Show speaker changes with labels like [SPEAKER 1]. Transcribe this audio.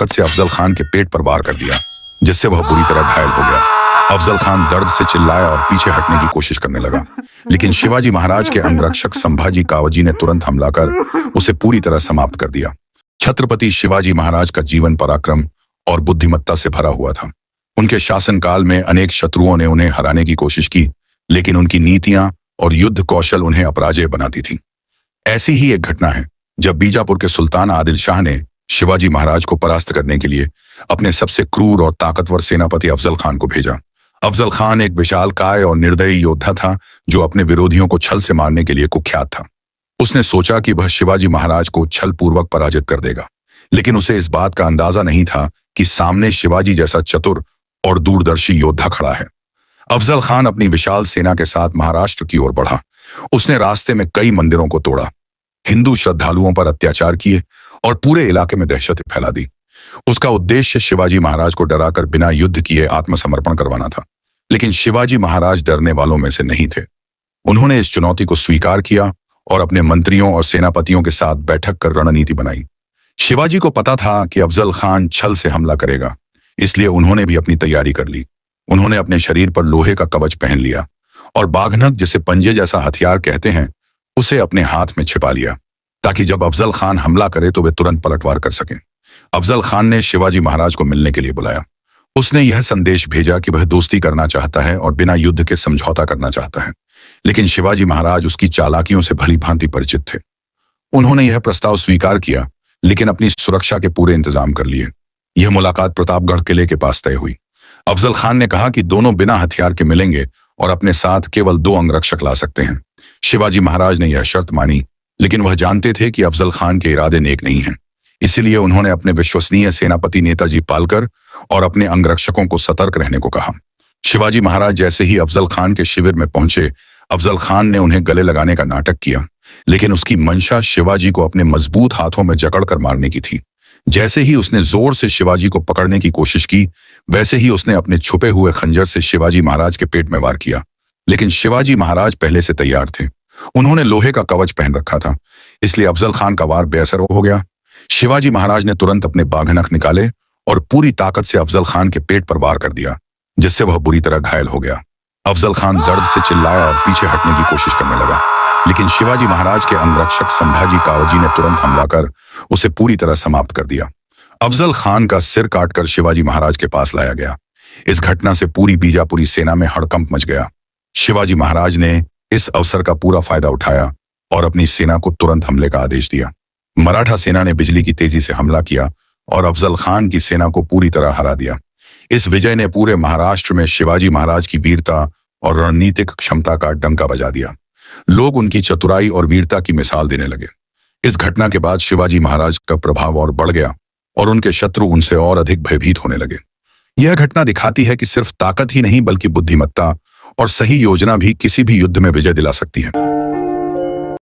[SPEAKER 1] ताकत से अफजल खान के पेट पर वार कर दिया, जिससे वह बुरी तरह घायल हो गया। अफजल खान दर्द से चिल्लाया और पीछे हटने की कोशिश करने लगा, लेकिन शिवाजी महाराज के अंगरक्षक संभाजी कावजी ने तुरंत हमला कर उसे पूरी तरह समाप्त कर दिया। छत्रपति शिवाजी महाराज का जीवन पराक्रम और बुद्धिमत्ता से भरा हुआ था। उनके शासनकाल में अनेक शत्रुओं ने उन्हें हराने की कोशिश की, लेकिन उनकी नीतियां और युद्ध कौशल उन्हें अपराजेय बनाती थी। ऐसी ही एक घटना है जब बीजापुर के सुल्तान आदिल शाह ने शिवाजी महाराज को परास्त करने के लिए अपने सबसे क्रूर और ताकतवर सेनापति अफजल खान को भेजा। अफजल खान एक विशालकाय और निर्दयी योद्धा था जो अपने विरोधियों को छल से मारने के लिए कुख्यात था। उसने सोचा कि वह शिवाजी महाराज को छल पूर्वक पराजित कर देगा, लेकिन उसे इस बात का अंदाजा नहीं था कि सामने शिवाजी जैसा चतुर और दूरदर्शी योद्धा खड़ा है। अफजल खान अपनी विशाल सेना के साथ महाराष्ट्र की ओर बढ़ा। उसने रास्ते में कई मंदिरों को तोड़ा, हिंदू श्रद्धालुओं पर अत्याचार किए और पूरे इलाके में दहशत फैला दी। उसका उद्देश्य शिवाजी महाराज को डराकर बिना युद्ध किए आत्मसमर्पण करवाना था, लेकिन शिवाजी महाराज डरने वालों में से नहीं थे। उन्होंने इस चुनौती को स्वीकार किया और अपने मंत्रियों और सेनापतियों के साथ बैठक कर रणनीति बनाई। शिवाजी को पता था कि अफजल खान छल से हमला करेगा, इसलिए उन्होंने भी अपनी तैयारी कर ली। उन्होंने अपने शरीर पर लोहे का कवच पहन लिया और बाघनक, जिसे पंजे जैसा हथियार कहते हैं, उसे अपने हाथ में छिपा लिया, ताकि जब अफजल खान हमला करे तो वे तुरंत पलटवार कर सकें। अफजल खान ने शिवाजी महाराज को मिलने के लिए बुलाया। उसने यह संदेश भेजा कि वह दोस्ती करना चाहता है और बिना युद्ध के समझौता करना चाहता है, लेकिन शिवाजी महाराज उसकी चालाकियों से भली भांति परिचित थे। उन्होंने यह प्रस्ताव स्वीकार किया, लेकिन अपनी सुरक्षा के पूरे इंतजाम कर लिए। यह मुलाकात प्रतापगढ़ किले के पास तय हुई। अफजल खान ने कहा कि दोनों बिना हथियार के मिलेंगे और अपने साथ केवल 2 अंगरक्षक ला सकते हैं। शिवाजी महाराज ने यह शर्त मानी, लेकिन वह जानते थे कि अफजल खान के इरादे नेक नहीं हैं। इसीलिए उन्होंने अपने विश्वसनीय सेनापति नेताजी पालकर और अपने अंगरक्षकों को सतर्क रहने को कहा। शिवाजी महाराज जैसे ही अफजल खान के शिविर में पहुंचे, अफजल खान ने उन्हें गले लगाने का नाटक किया, लेकिन उसकी मंशा शिवाजी को अपने मजबूत हाथों में जकड़कर मारने की थी। जैसे ही उसने जोर से शिवाजी को पकड़ने की कोशिश की, वैसे ही उसने अपने छुपे हुए खंजर से शिवाजी महाराज के पेट में वार किया, लेकिन शिवाजी महाराज पहले से तैयार थे। उन्होंने लोहे का कवच पहन रखा था, इसलिए अफजल खान का वार बेअसर हो गया। शिवाजी महाराज ने तुरंत अपने बाघनख निकाले और पूरी ताकत से अफजल खान के पेट पर वार कर दिया, जिससे वह बुरी तरह घायल हो गया। अफजल खान दर्द से चिल्लाया और पीछे हटने की कोशिश करने लगा, लेकिन शिवाजी महाराज के अंगरक्षक संभाजी कावजी ने तुरंत हमला कर उसे पूरी तरह समाप्त कर दिया। अफजल खान का सिर काटकर शिवाजी महाराज के पास लाया गया। इस घटना से पूरी बीजापुरी सेना में हड़कंप मच गया। शिवाजी महाराज ने इस अवसर का पूरा फायदा उठाया और अपनी सेना को तुरंत हमले का आदेश दिया। मराठा सेना ने बिजली की तेजी से हमला किया और अफजल खान की सेना को पूरी तरह हरा दिया। इस विजय ने पूरे महाराष्ट्र में शिवाजी महाराज की वीरता और रणनीतिक क्षमता का डंका बजा दिया। लोग उनकी चतुराई और वीरता की मिसाल देने लगे। इस घटना के बाद शिवाजी महाराज का प्रभाव और बढ़ गया और उनके शत्रु उनसे और अधिक भयभीत होने लगे। यह घटना दिखाती है कि सिर्फ ताकत ही नहीं, बल्कि बुद्धिमत्ता और सही योजना भी किसी भी युद्ध में विजय दिला सकती है।